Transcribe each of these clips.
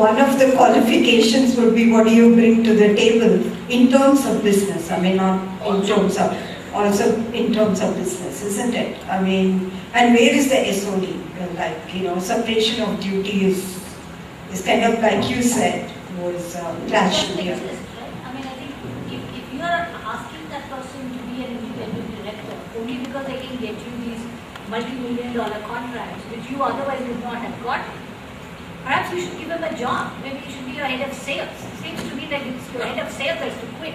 One of the qualifications would be what do you bring to the table in terms of business. I mean, not in terms of, also in terms of business, isn't it? I mean, and where is the SOD? Like, separation of duty is kind of like you said, was clashed here. I mean, I think if you are asking that person to be an independent director only because they can get you these multi-million-dollar contracts, which you otherwise would not have got, perhaps you should give him a job. Maybe you should be your head of sales. It seems to me like it's your head of sales has to quit.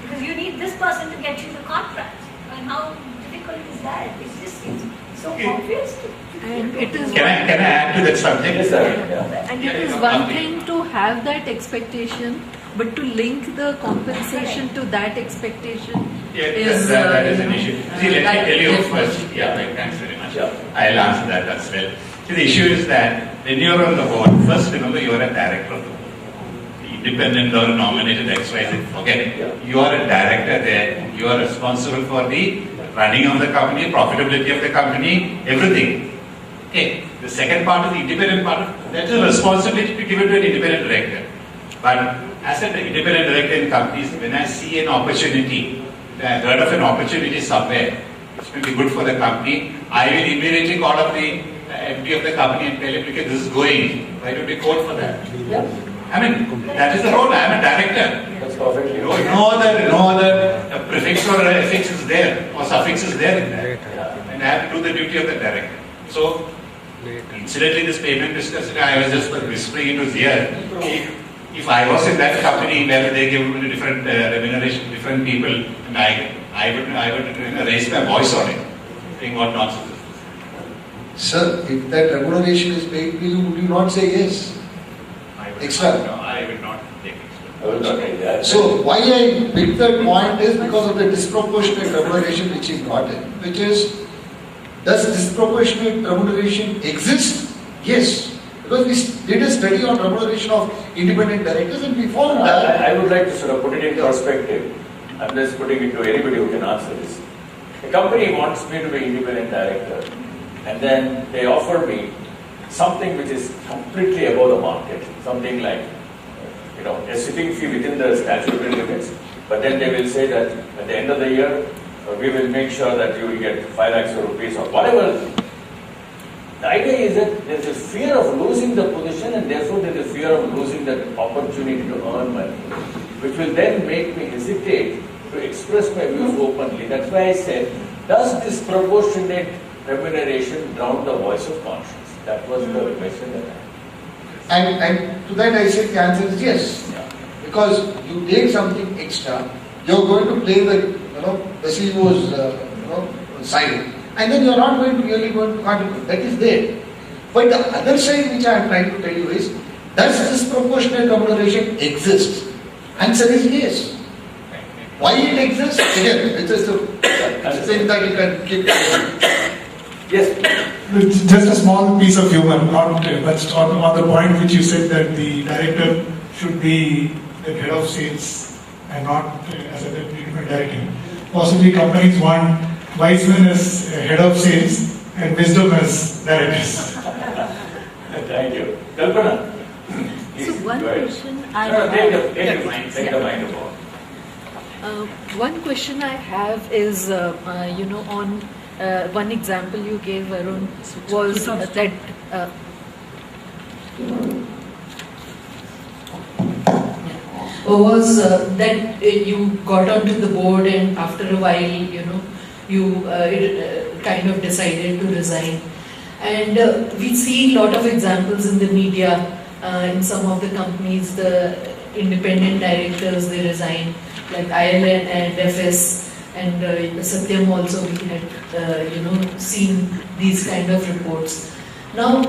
Because you need this person to get you the contracts. And how difficult is that? It just seems so obvious. And it is can I add to that something? Yes, sir. Yeah. And it is one thing to have that expectation, but to link the compensation to that expectation is that is an issue. See, let me tell you first. Yeah, thanks very much. Yeah. I'll answer that as well. See, the issue is that when you're on the board, first remember you are a director of the board. Independent or nominated XYZ, forget it. Yeah. You are a director there. You are responsible for the running of the company, profitability of the company, everything. Okay. The second part of the independent part, that's a responsibility to give it to an independent director. But as an independent director in companies, when I see an opportunity, I heard of an opportunity somewhere, it's going to be good for the company, I will immediately call up the MD of the company and tell him, okay, this is going. Why don't we code for that? Yeah. I mean, that is the role. I am a director. That's perfect. No other prefix or affix is there, or suffix is there in that. And I have to do the duty of the director. So, incidentally, this payment discussion, I was just whispering into his ear. If I was in that company where they give me different remuneration, different people, and I would raise my voice on it, saying what nonsense is this. Sir, if that remuneration is paid, would you not say yes? Extra? No, I will not take extra. I will not take that. So why I picked that point is because of the disproportionate remuneration which he got in, which is, does disproportionate remuneration exist? Yes. Because we did a study on remuneration of independent directors and we found that. I would like to sort of put it in perspective. I'm just putting it to anybody who can answer this. A company wants me to be independent director and then they offer me something which is completely above the market, something like, a sitting fee within the statutory limits, but then they will say that at the end of the year, we will make sure that you will get 5 lakhs of rupees or whatever. The idea is that there is a fear of losing the position and therefore there is a fear of losing that opportunity to earn money, which will then make me hesitate to express my views openly. That's why I said, does disproportionate remuneration drown the voice of conscience? That was the question that I had. And to that I said the answer is yes. Yeah. Because you take something extra, you're going to play the CEO's side, and then you're not really going to contribute. That is there. But the other side which I am trying to tell you is, does disproportionate remuneration exist? Answer is yes. Why it exists? Again, it's a thing that you can keep going. Yes. Just a small piece of humor, not but on the point which you said that the director should be the head of sales and not as a deputy director. Possibly companies want wise men as head of sales and wisdom as directors. Thank you. Kalpana. So one question I have. Take the microphone. One question I have is, on one example you gave, Varun, was that that you got onto the board and after a while, you kind of decided to resign. And we see a lot of examples in the media, in some of the companies, the independent directors, they resign, like ILN and FS. And Satyam also, we had, seen these kind of reports. Now,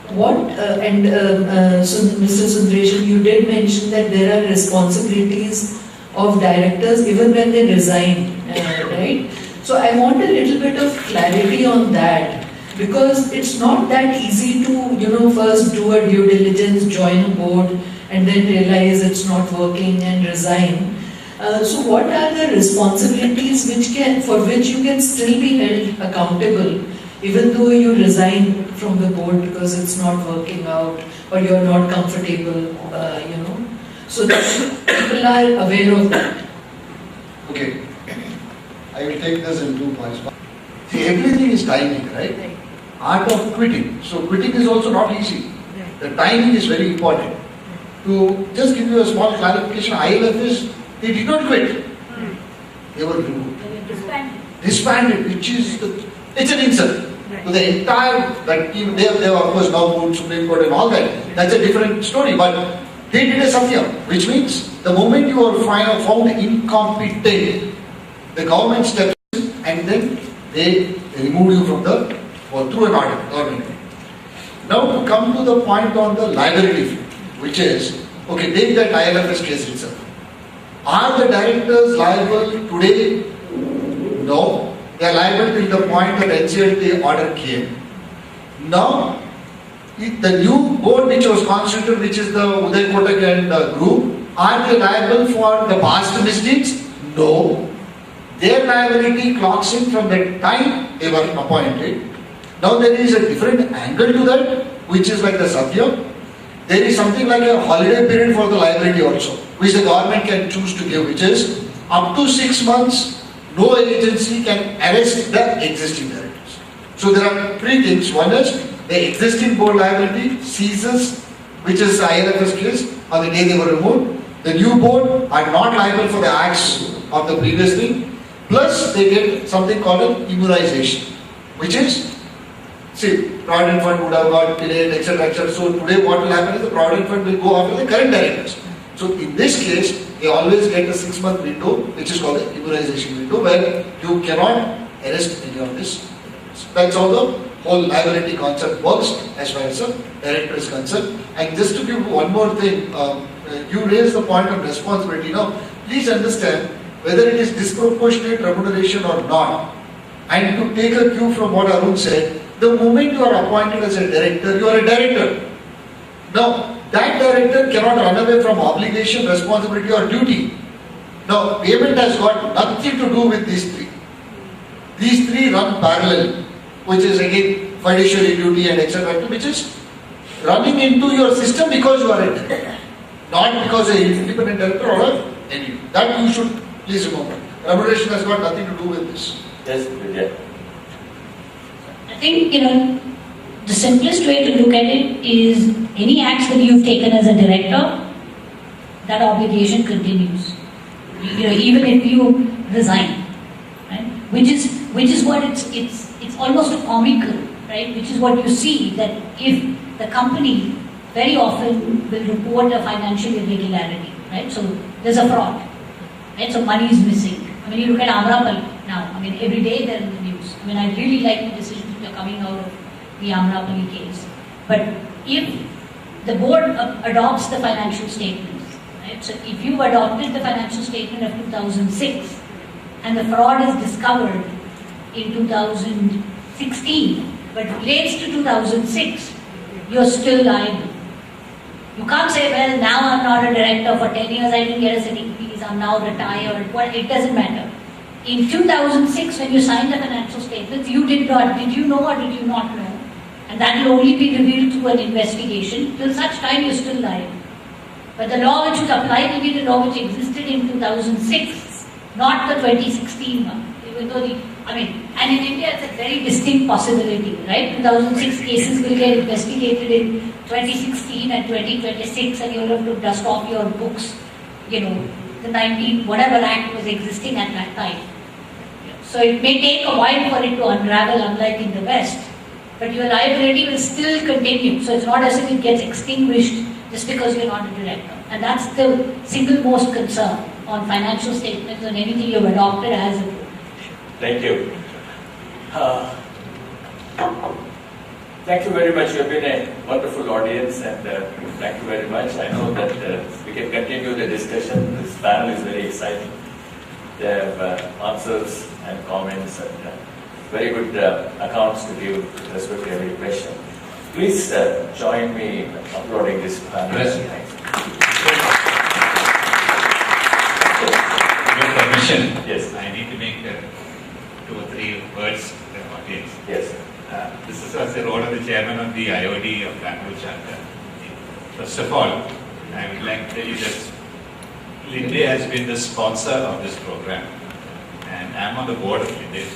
Mr. Sundaresan, you did mention that there are responsibilities of directors even when they resign, right? So I want a little bit of clarity on that, because it's not that easy to, first do a due diligence, join a board, and then realize it's not working and resign. So what are the responsibilities for which you can still be held accountable even though you resign from the board because it's not working out or you're not comfortable, so that people are aware of that. Okay, I will take this in 2 points. See, everything is timing, right? Art of quitting. So quitting is also not easy. The timing is very important. To just give you a small clarification, ILFs, they did not quit. They were removed. Disbanded, which is, it's an insult. To the entire, that team, they have of course now moved Supreme Court and all that. That's a different story. But they did a satya, which means the moment you are found incompetent, the government steps in and then they remove you from the, or through an order, government. Now to come to the point on the liability, which is, okay, take that ILFS case itself. Are the directors liable today? No. They are liable till the point that NCLT order came. Now, the new board which was constituted, which is the Uday Kotak and group, are they liable for the past misdeeds? No. Their liability clocks in from the time they were appointed. Now there is a different angle to that, which is like the Satya. There is something like a holiday period for the liability also, which the government can choose to give, which is up to 6 months, no agency can arrest the existing directors. So there are 3 things. One is the existing board liability ceases, which is the ILFS case, on the day they were removed. The new board are not liable for the acts of the previous thing. Plus they get something called an immunization, which is, see, Provident Fund would have got delayed, etc., etc. So today what will happen is the Provident Fund will go after the current directors. So in this case, they always get a 6-month window, which is called the immunization window, where you cannot arrest any of this. That's how the whole liability concept works as far as the director is concerned. And just to give one more thing, you raised the point of responsibility. Now, please understand whether it is disproportionate remuneration or not. And to take a cue from what Arun said, the moment you are appointed as a director, you are a director. Now, that director cannot run away from obligation, responsibility or duty. Now, payment has got nothing to do with these 3. These 3 run parallel, which is again fiduciary duty and etc., which is running into your system because you are a director, not because you are an independent director or any. That you should please remember. Remuneration has got nothing to do with this. Yes, Vidya. I think, the simplest way to look at it is any acts that you've taken as a director, that obligation continues. Even if you resign, right? Which is what it's almost comical, right? Which is what you see, that if the company very often will report a financial irregularity, right? So there's a fraud, right? So money is missing. I mean, you look at Amrapali now. I mean, every day they're in the news. I mean, I really like the decisions that are coming out of the Amrapali case. But if the board adopts the financial statements, right? So if you adopted the financial statement of 2006 and the fraud is discovered in 2016 but relates to 2006, you're still liable. You can't say, well, now I'm not a director, for 10 years I didn't get a sitting fees, I'm now retired. Well, it doesn't matter. In 2006, when you signed the financial statements, you did you know or did you not know? And that will only be revealed through an investigation. Till such time, you're still liable. But the law which will apply will be the law which existed in 2006, not the 2016 one. Even though and in India it's a very distinct possibility, right? 2006 cases will get investigated in 2016 and 2026, and you'll have to dust off your books, the 19 whatever act was existing at that time. So it may take a while for it to unravel, unlike in the West. But your liability will still continue. So it's not as if it gets extinguished just because you're not a director. And that's the single most concern on financial statements and anything you've adopted as a board. Thank you. Thank you very much. You have been a wonderful audience, and thank you very much. I know that we can continue the discussion. This panel is very exciting. They have answers and comments and very good accounts to give with respect to every question. Please join me in uploading this panel. With permission, yes. I need to make 2 or 3 words to the audience. Yes. This is as the role of the chairman of the IOD of Bangalore chapter. First of all, I would like to tell you that Linde has been the sponsor of this program, and I'm on the board of Linde.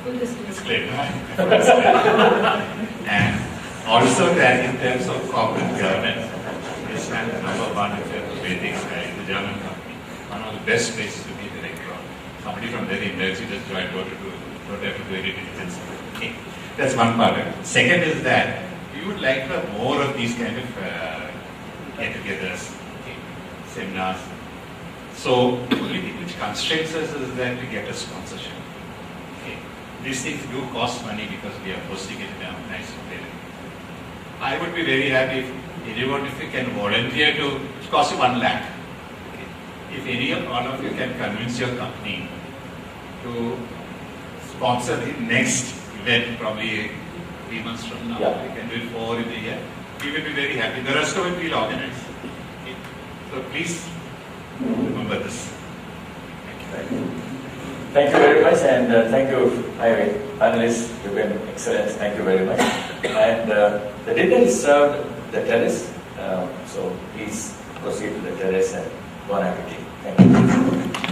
Full disclosure. And also that in terms of corporate governance, it's ranked number one in terms of ratings in the German company. One of the best places to be a director. Somebody from there industry just joined, don't have to do any diligence. Okay. That's one part of it. Second is that we would like to have more of these kind of get-togethers, seminars. So the only thing which constrains us is that to get a sponsorship. Okay. These things do cost money because we are hosting it in a nice hotel. I would be very happy if you can volunteer to, it costs you 1 lakh. Okay. If any one of you can convince your company to sponsor the next event, probably 3 months from now, we can do it 4 in a year, we will be very happy. The rest of it we'll organize. Okay. So please remember this. Thank you. Thank you very much, and thank you, panelists. You've been excellent. Thank you very much. And the dinner is served the terrace, so please proceed to the terrace and bon appetit. Thank you.